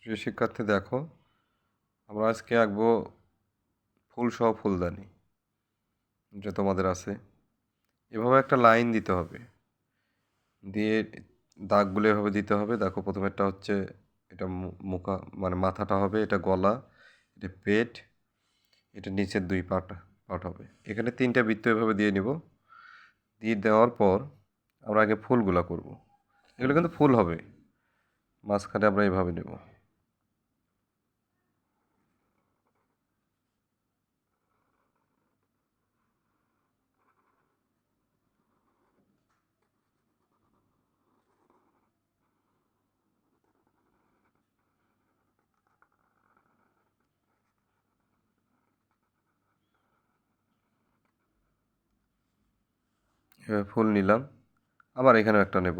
প্রিয় শিক্ষার্থী দেখো, আমরা আজকে আঁকবো ফুল সহ ফুলদানি, যেটা তোমাদের আছে। এভাবে একটা লাইন দিতে হবে, দিয়ে দাগগুলো এভাবে দিতে হবে। দেখো, প্রথমেরটা হচ্ছে এটা মুখা, মানে মাথাটা হবে, এটা গলা, এটা পেট, এটা নিচের দুই পাট হবে। এখানে তিনটা বৃত্ত এভাবে দিয়ে নিব। দিয়ে দেওয়ার পর আমরা আগে ফুলগুলা করব। এগুলো কিন্তু ফুল হবে, মাঝখানে আমরা এভাবে নেব। এভাবে ফুল নিলাম, আবার এখানেও একটা নেব।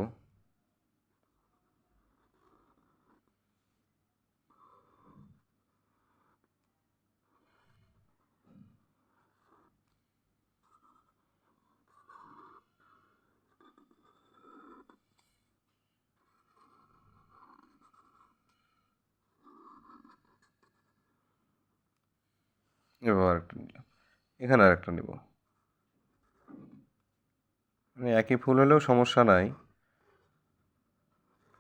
এবার আরেকটা নিলাম, এখানে আরেকটা নেব। মানে একই ফুল হলেও সমস্যা নাই,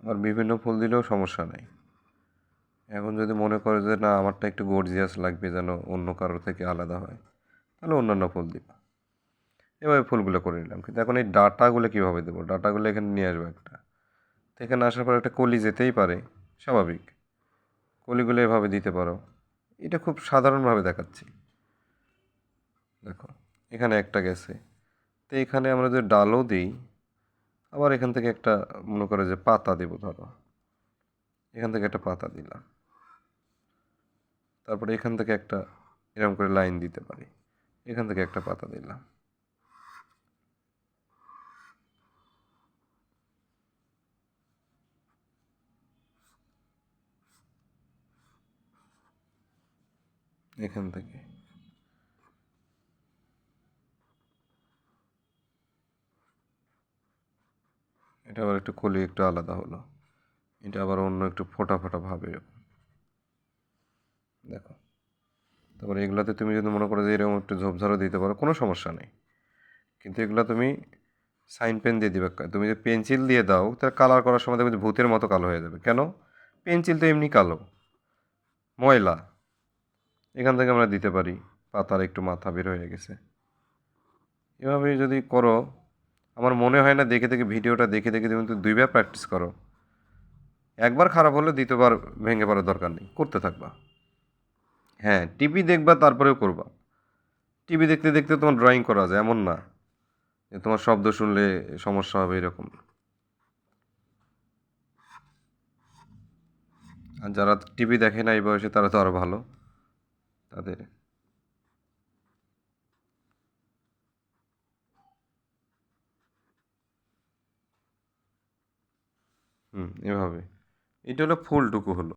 আর বিভিন্ন ফুল দিলেও সমস্যা নাই। এখন যদি মনে করে যে না, আমারটা একটু গর্জিয়াস লাগবে, যেন অন্য কারোর থেকে আলাদা হয়, তাহলে অন্যান্য ফুল দিবা। এভাবে ফুলগুলো করে নিলাম। কিন্তু এখন এই ডাটাগুলো কীভাবে দেবো? ডাটাগুলো এখানে নিয়ে আসবো একটা, তো এখানে আসার পর একটা কলি যেতেই পারে, স্বাভাবিক। কলিগুলো এভাবে দিতে পারো। এটা খুব সাধারণভাবে দেখাচ্ছি। দেখো, এখানে একটা গেছে, তো এখানে আমরা যদি ডালও দিই, আবার এখান থেকে একটা মনে করে যে পাতা দেবো, ধরো এখান থেকে একটা পাতা দিলাম। তারপরে এখান থেকে একটা এরকম করে লাইন দিতে পারি, এখান থেকে একটা পাতা দিলাম। এখান থেকে এটা আবার একটু কলি একটু আলাদা হলো, এটা আবার অন্য একটু ফোটা ফোটা ভাব এরকম। দেখো, তারপরে এগুলাতে তুমি যদি মনে করো যে এরকম একটু ঝোপঝাড়ও দিতে পারো, কোনো সমস্যা নেই। কিন্তু এগুলো তুমি সাইন পেন দিয়ে দিবে। তুমি যদি পেন্সিল দিয়ে দাও, তাহলে কালার করার সময় দেখবে যে ভূতের মতো কালো হয়ে যাবে। কেন? পেন্সিল তো এমনি কালো, ময়লা। এখান থেকে আমরা দিতে পারি পাতার একটু মাথা বের হয়ে গেছে। এভাবে যদি করো, আমার মনে হয় না দেখে দেখে ভিডিওটা দেখে দেখে তুমি তো দুইবার প্র্যাকটিস করো, একবার খারাপ হলে দ্বিতীয়বার ভেঙে পড়ার দরকার নেই, করতে থাকবা। হ্যাঁ, টিভি দেখবা তারপরেও করবা। টিভি দেখতে দেখতে তোমার ড্রয়িং করা যায়, এমন না যে তোমার শব্দ শুনলে সমস্যা হবে এরকম। আর যারা টিভি দেখে না এই বয়সে, তারা তো আরও ভালো তাদের। এভাবে। এটা হলো ফুলটুকু হলো।